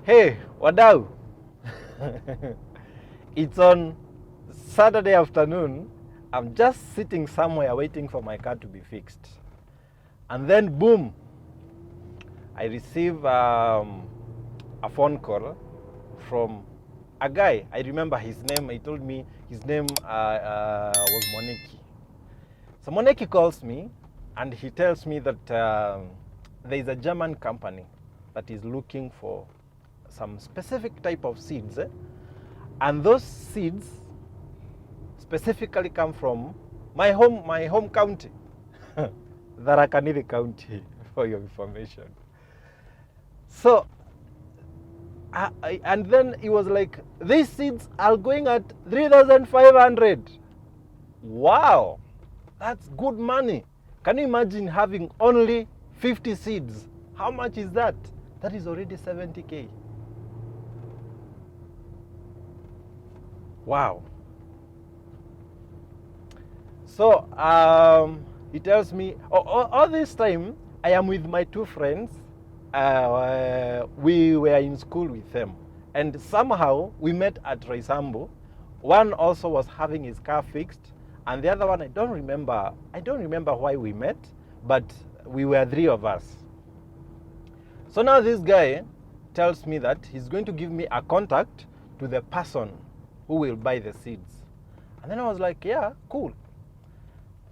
Hey, wadau. It's on Saturday afternoon. I'm just sitting somewhere waiting for my car to be fixed. And then boom, I receive a phone call from a guy. I remember his name. He told me his name was Moneki. So Moneki calls me and he tells me that there is a German company that is looking for some specific type of seeds. And those seeds specifically come from my home county, Tharaka County, for your information. So, and then he was like, these seeds are going at 3,500. Wow, that's good money. Can you imagine having only 50 seeds? How much is that? That is already 70K. Wow. So he tells me, all this time I am with my two friends. We were in school with them, and somehow we met at Raisambo. One also was having his car fixed, and the other one I don't remember why we met, but we were three of us. So now this guy tells me that he's going to give me a contact to the person who will buy the seeds. And then I was like, yeah, cool.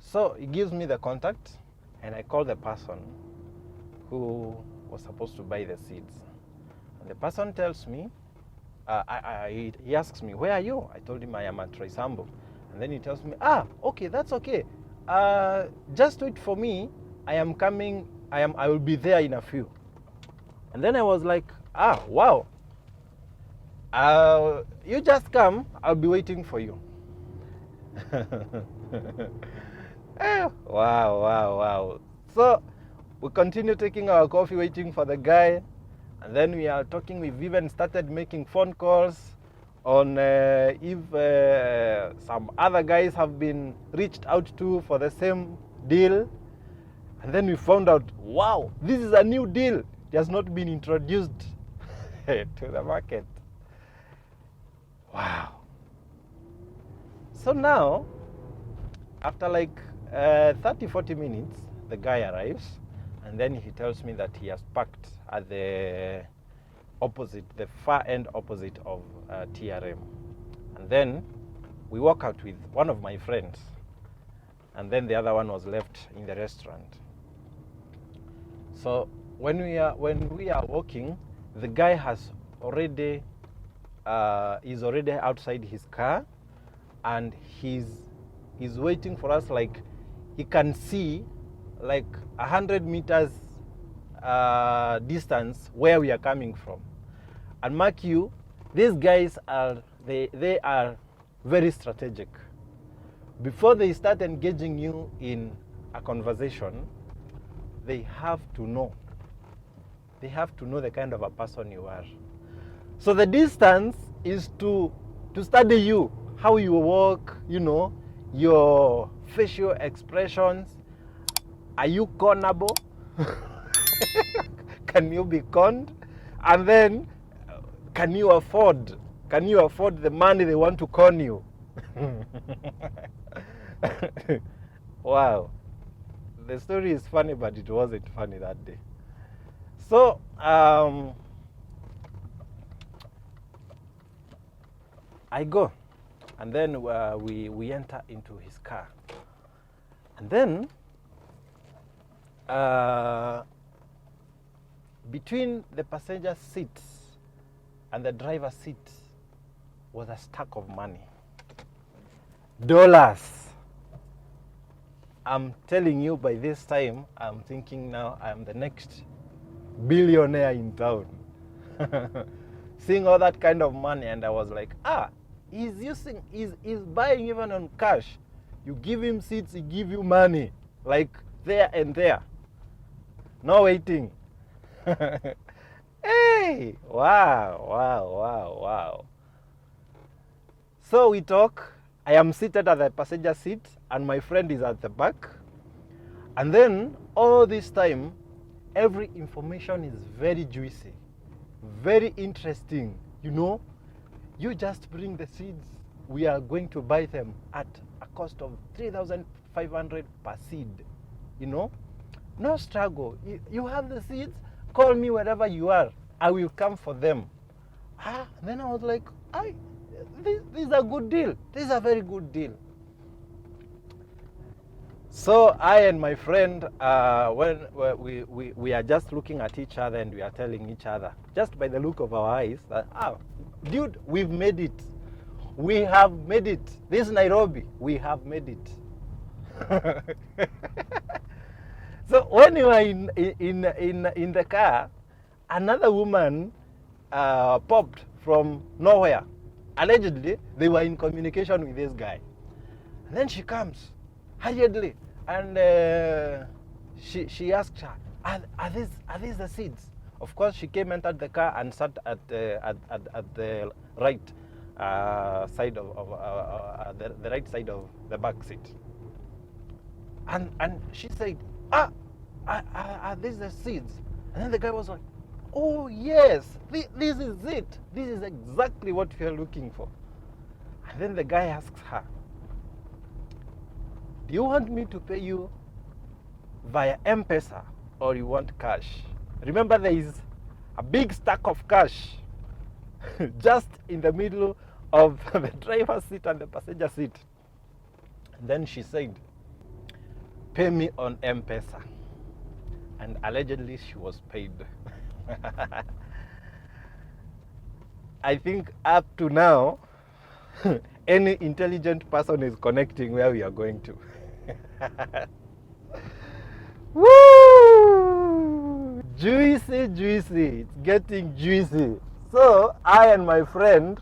So he gives me the contact, and I call the person who was supposed to buy the seeds. And the person tells me, he asks me, where are you? I told him I am at Raisambo. And then he tells me, okay, that's okay. Just wait for me. I am coming. I will be there in a few. And then I was like, wow. You just come. I'll be waiting for you. Wow. So we continue taking our coffee, waiting for the guy. And then we are talking. We've even started making phone calls on if some other guys have been reached out to for the same deal. And then we found out, wow, this is a new deal. It has not been introduced to the market. Wow. So now, after like 30-40 minutes, the guy arrives, and then he tells me that he has parked at the far end opposite of TRM. And then we walk out with one of my friends, and then the other one was left in the restaurant. So when we are walking, the guy has already is already outside his car, and he's waiting for us. Like, he can see like 100 meters distance where we are coming from. And mark you, these guys are they are very strategic. Before they start engaging you in a conversation, they have to know the kind of a person you are. So the distance is to study you, how you walk, your facial expressions. Are you connable? Can you be conned? And then, can you afford the money they want to con you? Wow. The story is funny, but it wasn't funny that day. So, I go, and then we enter into his car. And then, between the passenger seat and the driver's seat was a stack of money. Dollars. I'm telling you, by this time, I'm thinking now I'm the next billionaire in town. Seeing all that kind of money, and I was like, he's buying even on cash. You give him seats, he give you money, like there and there. No waiting. Hey, wow. So we talk. I am seated at the passenger seat, and my friend is at the back. And then all this time, every information is very juicy. very interesting. You just bring the seeds. We are going to buy them at a cost of 3,500 per seed. No struggle. You have the seeds, call me wherever you are. I will come for them. Then I was like, this is a good deal. This is a very good deal. So I and my friend, when we are just looking at each other and we are telling each other, just by the look of our eyes, that, dude, we've made it. We have made it. This Nairobi, we have made it. So when we were in the car, another woman popped from nowhere. Allegedly, they were in communication with this guy. And then she comes hurriedly, and she asked her, are these the seeds? Of course, she came, entered the car, and sat at the right side of the right side of the back seat. And she said, are these the seeds? And then the guy was like, oh yes, this is it. This is exactly what we are looking for. And then the guy asks her, do you want me to pay you via M-Pesa or you want cash? Remember, there is a big stack of cash just in the middle of the driver's seat and the passenger seat. And then she said, pay me on M-Pesa. And allegedly she was paid. I think up to now, any intelligent person is connecting where we are going to. Woo! Juicy, juicy. It's getting juicy. So I and my friend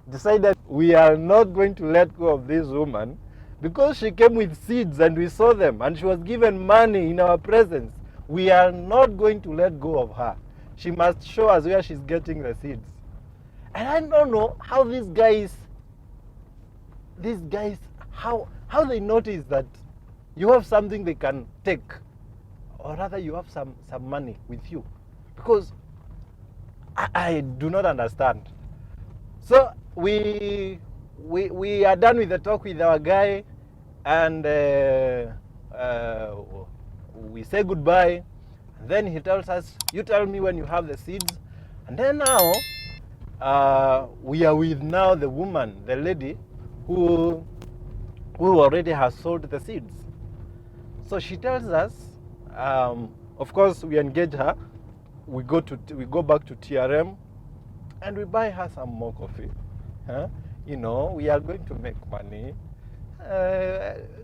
decided we are not going to let go of this woman because she came with seeds and we saw them and she was given money in our presence. We are not going to let go of her. She must show us where she's getting the seeds. And I don't know how these guys, how they notice that you have something they can take, or rather you have some money with you, because I do not understand. So we are done with the talk with our guy, and we say goodbye. And then he tells us, you tell me when you have the seeds. And then now we are with now the woman, the lady who already has sold the seeds. So she tells us, of course we engage her, we go back to TRM and we buy her some more coffee. We are going to make money.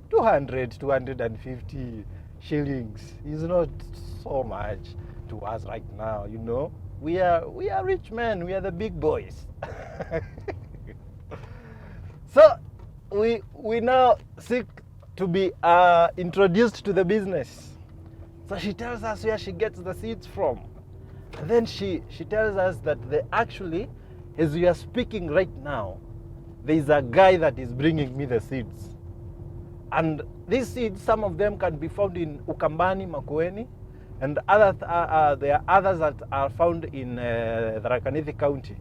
250 shillings is not so much to us right now. We are rich men. We are the big boys. So we now seek to be introduced to the business. So she tells us where she gets the seeds from. And then she tells us that actually, as we are speaking right now, there is a guy that is bringing me the seeds. And these seeds, some of them can be found in Ukambani, Makueni, and there are others that are found in Tharaka Nithi County.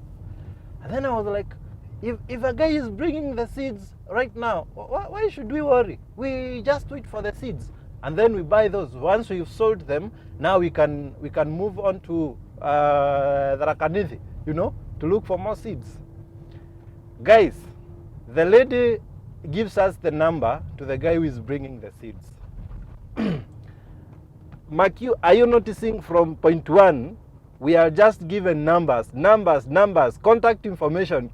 And then I was like, if a guy is bringing the seeds right now, why should we worry? We just wait for the seeds, and then we buy those. Once we've sold them, now we can move on to Tharaka Nithi, to look for more seeds. Guys, the lady gives us the number to the guy who is bringing the seeds. Mark, are you noticing from point 1, we are just given numbers, contact information.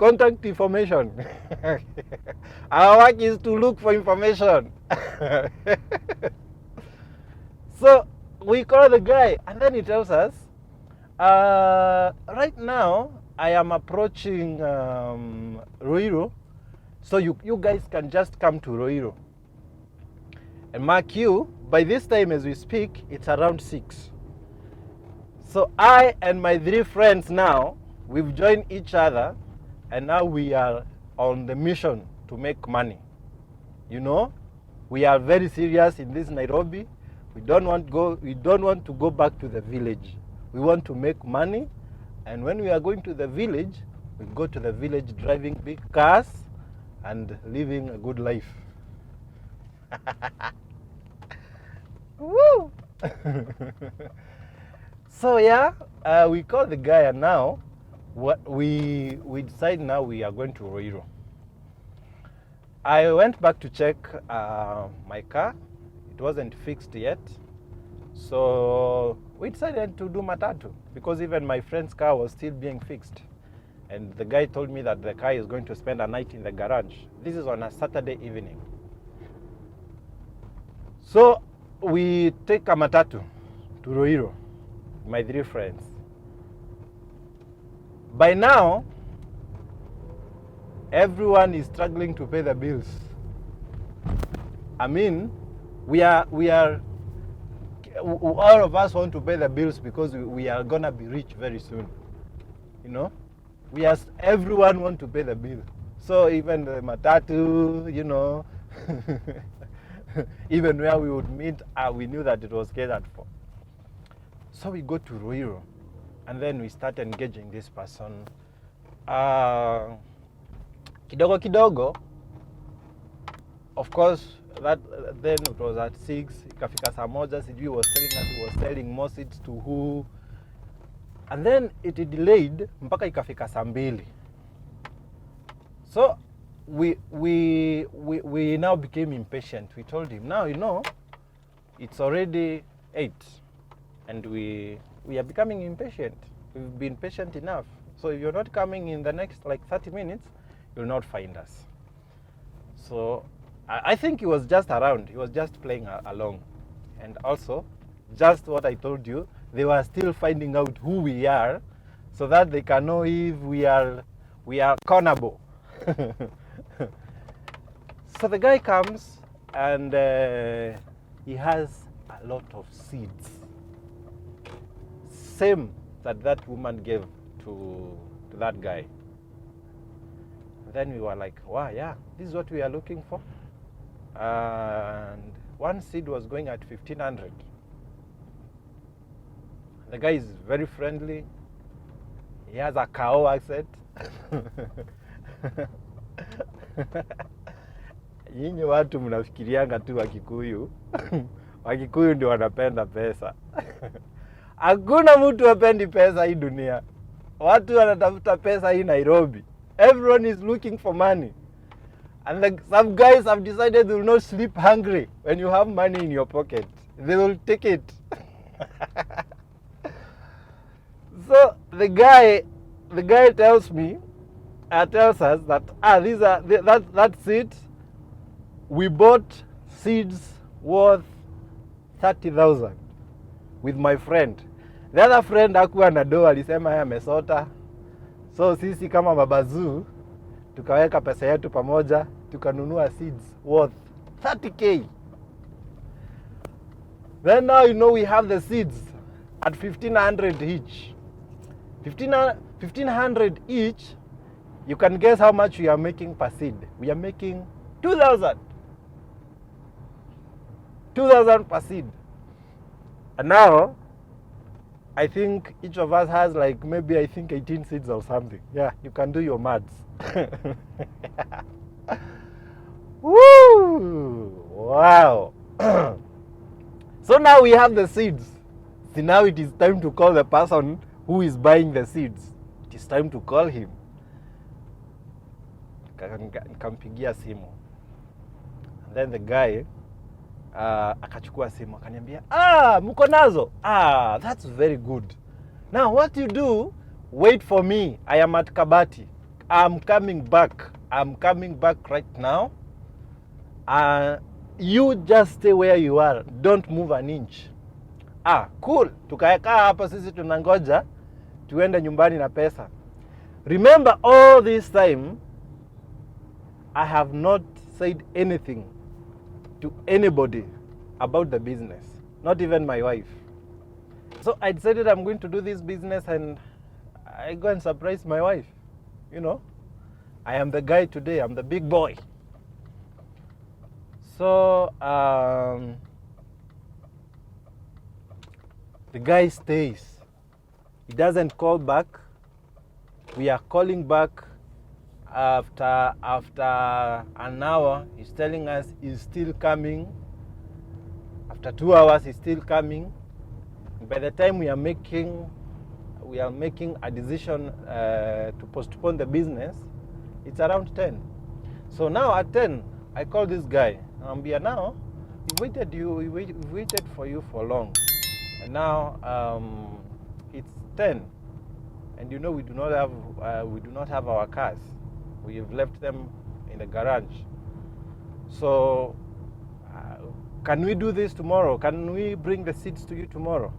Our work is to look for information. So we call the guy, and then he tells us, right now I am approaching Ruiru, so you guys can just come to Ruiru. And mark you, by this time as we speak, it's around 6. So I and my 3 friends now, we've joined each other, and now we are on the mission to make money. We are very serious in this Nairobi. We don't want to go back to the village. We want to make money, And when we are going to the village, we go to the village driving big cars and living a good life. Woo! So yeah, we call the guy, and now we decide now we are going to Roiro. I went back to check my car. It wasn't fixed yet. So we decided to do matatu because even my friend's car was still being fixed. And the guy told me that the car is going to spend a night in the garage. This is on a Saturday evening. So we take a matatu to Roiro, my 3 friends. By now, everyone is struggling to pay the bills. I mean, all of us want to pay the bills because we are gonna be rich very soon. You know, everyone want to pay the bill. So even the matatu, you know, even where we would meet, we knew that it was catered for. So we go to Roiro, and then we start engaging this person. Kidogo kidogo, of course, that then it was at 6, ikafika saa moja, sijui was telling us he was selling more seeds to who. And then it delayed mpaka ikafika saa 2. So we now became impatient. We told him, now you know, it's already 8 and we are becoming impatient. We've been patient enough. So if you're not coming in the next like 30 minutes, you'll not find us. So I think he was just around. He was just playing along. And also, just what I told you, they were still finding out who we are so that they can know if we are cornerable. So the guy comes and he has a lot of seeds. Same that woman gave to that guy. Then we were like, wow, yeah, this is what we are looking for. And one seed was going at 1,500. The guy is very friendly. He has a Kao accent. Nyinyi watu mnafikirianga tu Wakikuyu. Wakikuyu ndio wanapenda pesa. Hakuna mtu hapendi pesa hii dunia. Watu wanatafuta pesa hii Nairobi. Everyone is looking for money. And some guys have decided they will not sleep hungry when you have money in your pocket. They will take it. So the guy tells us that that's it. We bought seeds worth 30,000 with my friend. The other friend hakuwa na doa, alisema yeye amesota. So sisi kama babazuu tukaweka pesa yetu pamoja, tukanunua seeds worth 30k. Then now you know we have the seeds at 1,500 each. 1,500 each, you can guess how much we are making per seed. We are making 2,000. 2,000 per seed. And now, I think each of us has like maybe 18 seeds or something. Yeah, you can do your maths. Woo! Wow. So now we have the seeds. See, now it is time to call the person who is buying the seeds. It is time to call him. Nikampigia simu. And then the guy akachukua simu akaniambia, mko nazo? That's very good. Now what you do, wait for me. I am at Kabati. I'm coming back. I'm coming back right now. You just stay where you are. Don't move an inch. Cool. Tukaeka hapa sisi tunangoja tuende nyumbani na pesa. Remember, all this time I have not said anything to anybody about the business, not even my wife. So I decided I'm going to do this business, and I go and surprise my wife. You know, I am the guy today. I'm the big boy. So the guy stays. He doesn't call back. We are calling back after an hour. He's telling us he's still coming. After 2 hours, he's still coming. By the time we are making a decision to postpone the business, it's around 10. So now at 10, I call this guy. Now, we waited for you for long, and now it's 10, and you know we do not have our cars. We have left them in the garage. So can we do this tomorrow? Can we bring the seats to you tomorrow?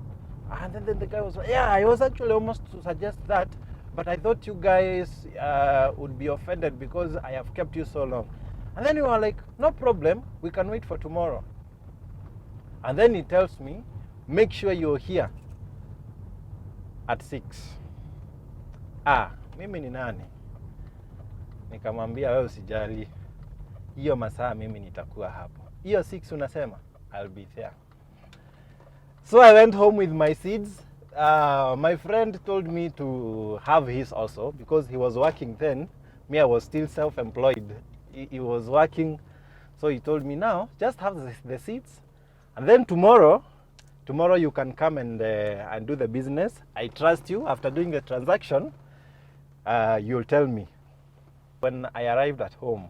And then the guy was like, yeah, I was actually almost to suggest that, but I thought you guys would be offended because I have kept you so long. And then we were like, no problem, we can wait for tomorrow. And then he tells me, make sure you're here at 6. Mimi ni nani? Nikamwambia wewe usijali, hiyo masaa mimi nitakuwa hapo. Hiyo 6 unasema, I'll be there. So I went home with my seeds. My friend told me to have his also because he was working then. Me, I was still self-employed. He was working, so he told me, now just have the seeds, and then tomorrow you can come and do the business. I trust you. After doing the transaction, you'll tell me. When I arrived at home,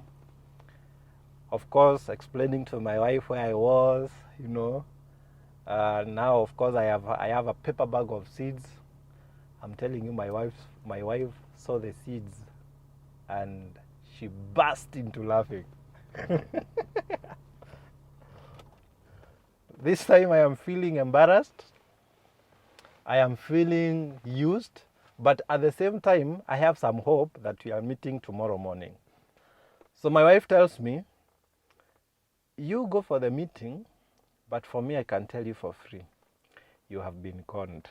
of course, explaining to my wife where I was, you know. Now, of course, I have a paper bag of seeds. I'm telling you, my wife saw the seeds, and she burst into laughing. This time I am feeling embarrassed. I am feeling used, but at the same time, I have some hope that we are meeting tomorrow morning. So my wife tells me, you go for the meeting, but for me, I can tell you for free, you have been conned.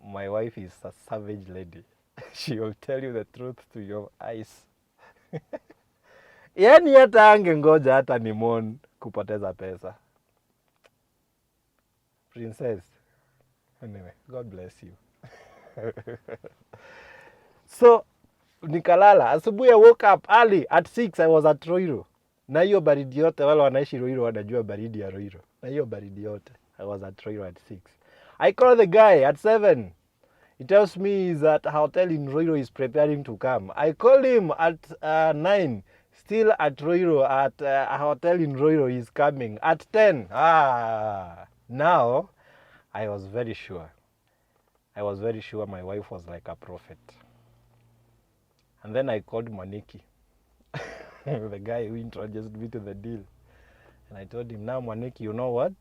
My wife is a savage lady. She will tell you the truth to your eyes. Yani hata angengoja hata nimon kupoteza pesa. Princess. Anyway, God bless you. So, nikalala. Asubuhi I woke up early at 6. I was at Roiro. Na hiyo baridi yote, wale wanaishi Roiro wanajua baridi ya Roiro. Na hiyo baridi yote, I was at Roiro at 6. I called the guy at 7. He tells me that a hotel in Roiro is preparing to come. I called him at 9. Still at Roiro, at a hotel in Roiro is coming. At 10. Now, I was very sure. I was very sure my wife was like a prophet. And then I called Mwaniki, the guy who introduced me to the deal. And I told him, now Mwaniki, you know what?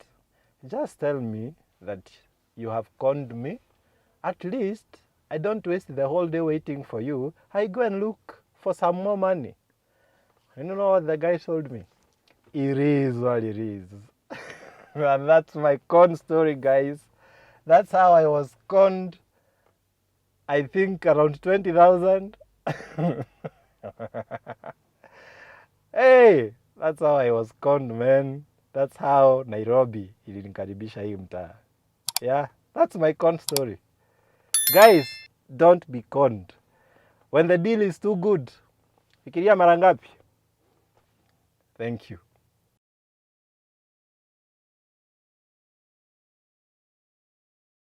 Just tell me that you have conned me. At least I don't waste the whole day waiting for you. I go and look for some more money. And you know what the guy told me? It is what it is. And that's my con story, guys. That's how I was conned. I think around 20,000. Hey, that's how I was conned, man. That's how Nairobi ilinikaribisha hii mtaa. Yeah, that's my con story. Guys, don't be conned. When the deal is too good, fikiria mara ngapi? Thank you.